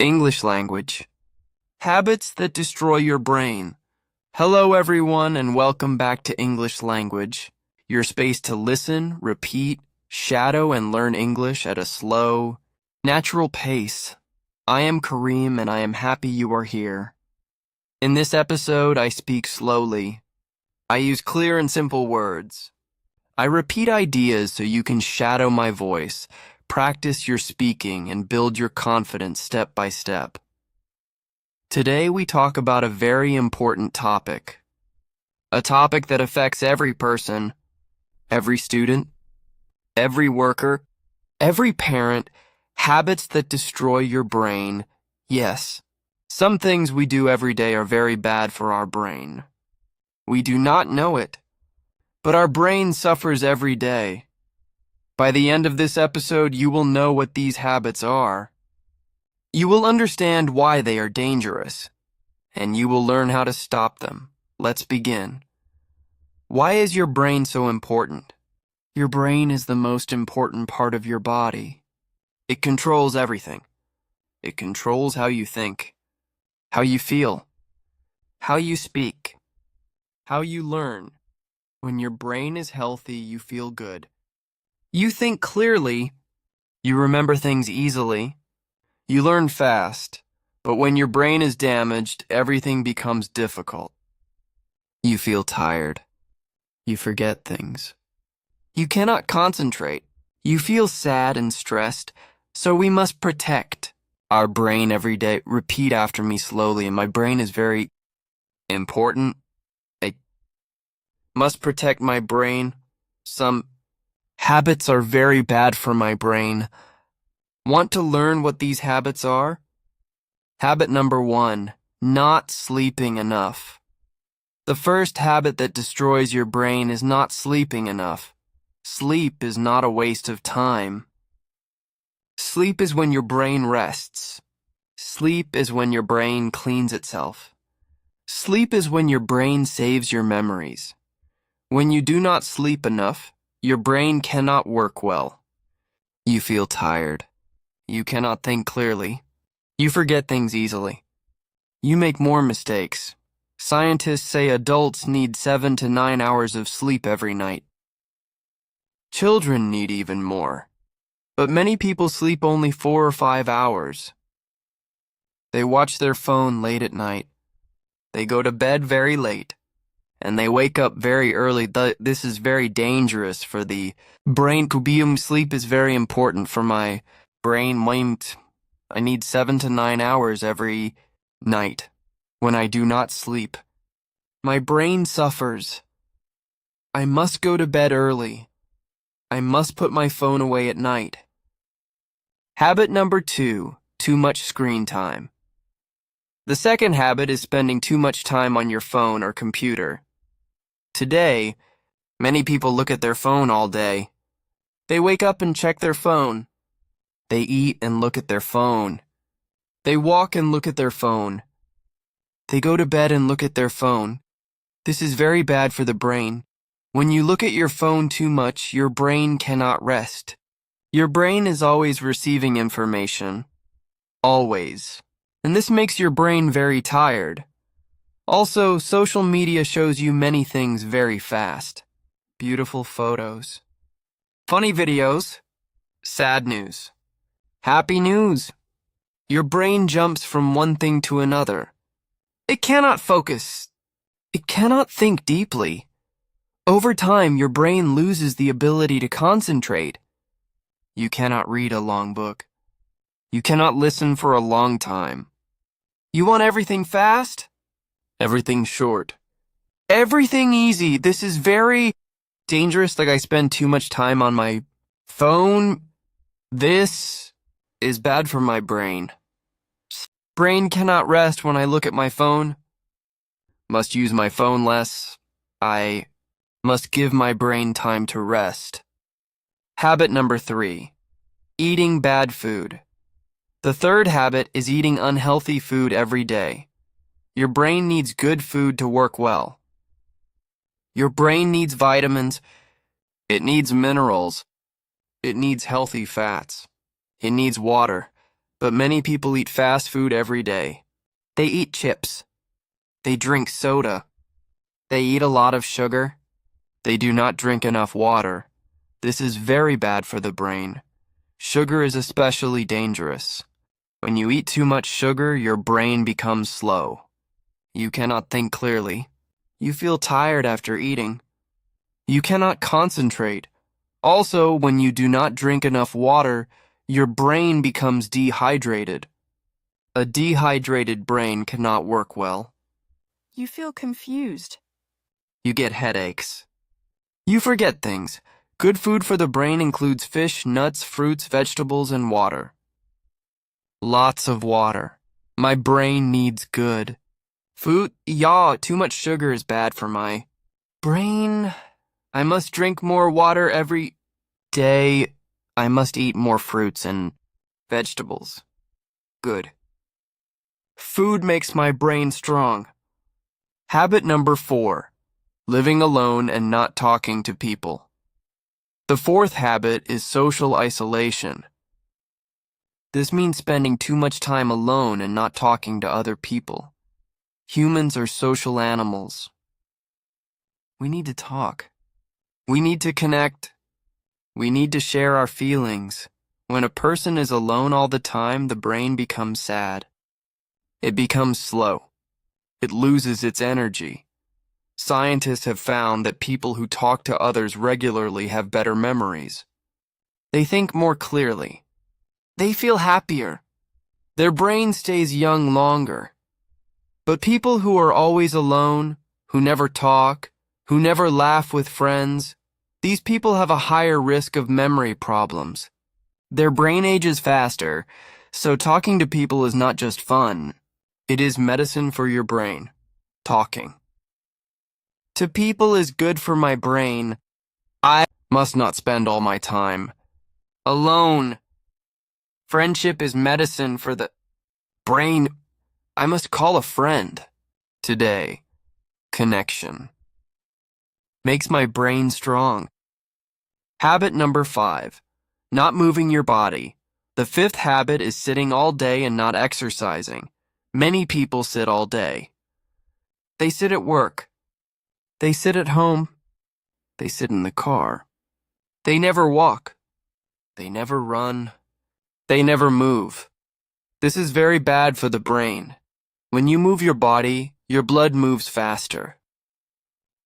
English language. Habits that destroy your brain. Hello everyone and welcome back to English language, your space to listen, repeat, shadow and learn English at a slow, natural pace. I am Kareem and I am happy you are here. In this episode, I speak slowly. I use clear and simple words. I repeat ideas so you can shadow my voice, practice your speaking, and build your confidence step by step. Today we talk about a very important topic. A topic that affects every person, every student, every worker, every parent, habits that destroy your brain. Yes, some things we do every day are very bad for our brain. We do not know it, but our brain suffers every day. By the end of this episode, you will know what these habits are. You will understand why they are dangerous, and you will learn how to stop them. Let's begin. Why is your brain so important? Your brain is the most important part of your body. It controls everything. It controls how you think, how you feel, how you speak, how you learn. When your brain is healthy, you feel good. You think clearly, you remember things easily, you learn fast, but when your brain is damaged, everything becomes difficult. You feel tired. You forget things. You cannot concentrate. You feel sad and stressed, so we must protect our brain every day. Repeat after me slowly, and my brain is very important. I must protect my brain. Some habits are very bad for my brain. Want to learn what these habits are? Habit number 1, not sleeping enough. The first habit that destroys your brain is not sleeping enough. Sleep is not a waste of time. Sleep is when your brain rests. Sleep is when your brain cleans itself. Sleep is when your brain saves your memories. When you do not sleep enough, your brain cannot work well. You feel tired. You cannot think clearly. You forget things easily. You make more mistakes. Scientists say adults need 7 to 9 hours of sleep every night. Children need even more. But many people sleep only 4 or 5 hours. They watch their phone late at night. They go to bed very late. And they wake up very early. This is very dangerous for the brain. Sleep is very important for my brain. I need 7 to 9 hours every night. When I do not sleep, my brain suffers. I must go to bed early. I must put my phone away at night. Habit number 2, too much screen time. The second habit is spending too much time on your phone or computer. Today, many people look at their phone all day. They wake up and check their phone. They eat and look at their phone. They walk and look at their phone. They go to bed and look at their phone. This is very bad for the brain. When you look at your phone too much, your brain cannot rest. Your brain is always receiving information. Always. And this makes your brain very tired. Also, social media shows you many things very fast. Beautiful photos. Funny videos. Sad news. Happy news. Your brain jumps from one thing to another. It cannot focus. It cannot think deeply. Over time, your brain loses the ability to concentrate. You cannot read a long book. You cannot listen for a long time. You want everything fast? Everything short. Everything easy. This is very dangerous. Like I spend too much time on my phone. This is bad for my brain. Brain cannot rest when I look at my phone. Must use my phone less. I must give my brain time to rest. Habit number 3, eating bad food. The third habit is eating unhealthy food every day. Your brain needs good food to work well. Your brain needs vitamins. It needs minerals. It needs healthy fats. It needs water. but many people eat fast food every day. They eat chips. They drink soda. They eat a lot of sugar. They do not drink enough water. This is very bad for the brain. Sugar is especially dangerous. When you eat too much sugar, your brain becomes slow. You cannot think clearly. You feel tired after eating. You cannot concentrate. Also, when you do not drink enough water, your brain becomes dehydrated. A dehydrated brain cannot work well. You feel confused. You get headaches. You forget things. Good food for the brain includes fish, nuts, fruits, vegetables, and water. Lots of water. My brain needs good food. Yeah, too much sugar is bad for my brain. I must drink more water every day. I must eat more fruits and vegetables. Good. Food makes my brain strong. Habit number 4. Living alone and not talking to people. The 4th habit is social isolation. This means spending too much time alone and not talking to other people. Humans are social animals. We need to talk. We need to connect. We need to share our feelings. When a person is alone all the time, the brain becomes sad. It becomes slow. It loses its energy. Scientists have found that people who talk to others regularly have better memories. They think more clearly. They feel happier. Their brain stays young longer. But people who are always alone, who never talk, who never laugh with friends, these people have a higher risk of memory problems. Their brain ages faster, so talking to people is not just fun. It is medicine for your brain. Talking to people is good for my brain. I must not spend all my time alone. Friendship is medicine for the brain. I must call a friend today. Connection makes my brain strong. Habit number 5. Not moving your body. The 5th habit is sitting all day and not exercising. Many people sit all day. They sit at work. They sit at home. They sit in the car. They never walk. They never run. They never move. This is very bad for the brain. When you move your body, your blood moves faster.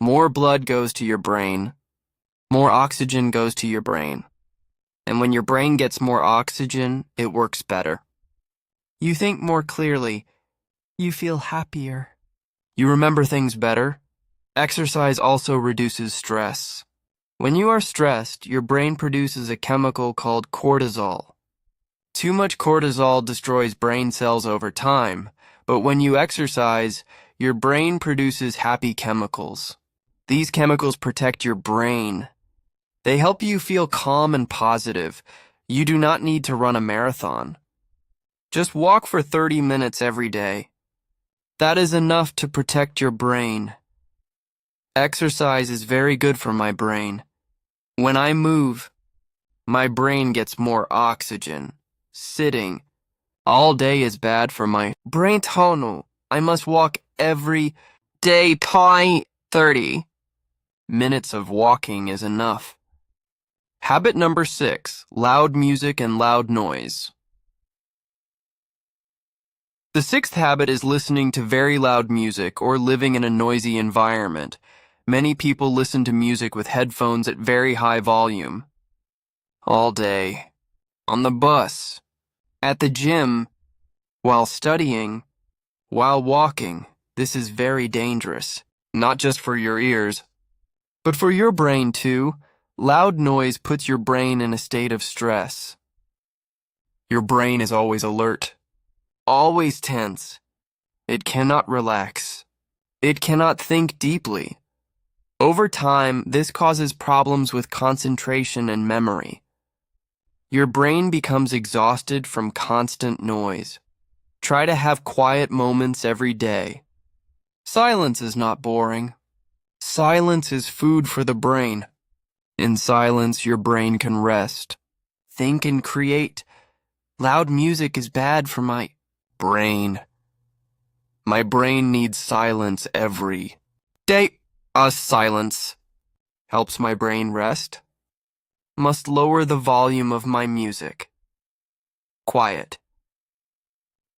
More blood goes to your brain. More oxygen goes to your brain. And when your brain gets more oxygen, it works better. You think more clearly. You feel happier. You remember things better. Exercise also reduces stress. When you are stressed, your brain produces a chemical called cortisol. Too much cortisol destroys brain cells over time, but when you exercise, your brain produces happy chemicals. These chemicals protect your brain. They help you feel calm and positive. You do not need to run a marathon. Just walk for 30 minutes every day. That is enough to protect your brain. Exercise is very good for my brain. When I move, my brain gets more oxygen. Sitting all day is bad for my brain. I must walk every day. 30 minutes of walking is enough. Habit number 6, loud music and loud noise. The 6th habit is listening to very loud music or living in a noisy environment. Many people listen to music with headphones at very high volume. All day. On the bus. At the gym. While studying. While walking. This is very dangerous. Not just for your ears, but for your brain too. Loud noise puts your brain in a state of stress. Your brain is always alert. Always tense. It cannot relax. It cannot think deeply. Over time, this causes problems with concentration and memory. Your brain becomes exhausted from constant noise. Try to have quiet moments every day. Silence is not boring. Silence is food for the brain. In silence, your brain can rest, think and create. Loud music is bad for my brain. My brain needs silence every day. Silence helps my brain rest. Must lower the volume of my music. Quiet.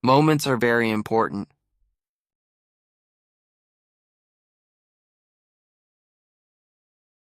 Moments are very important.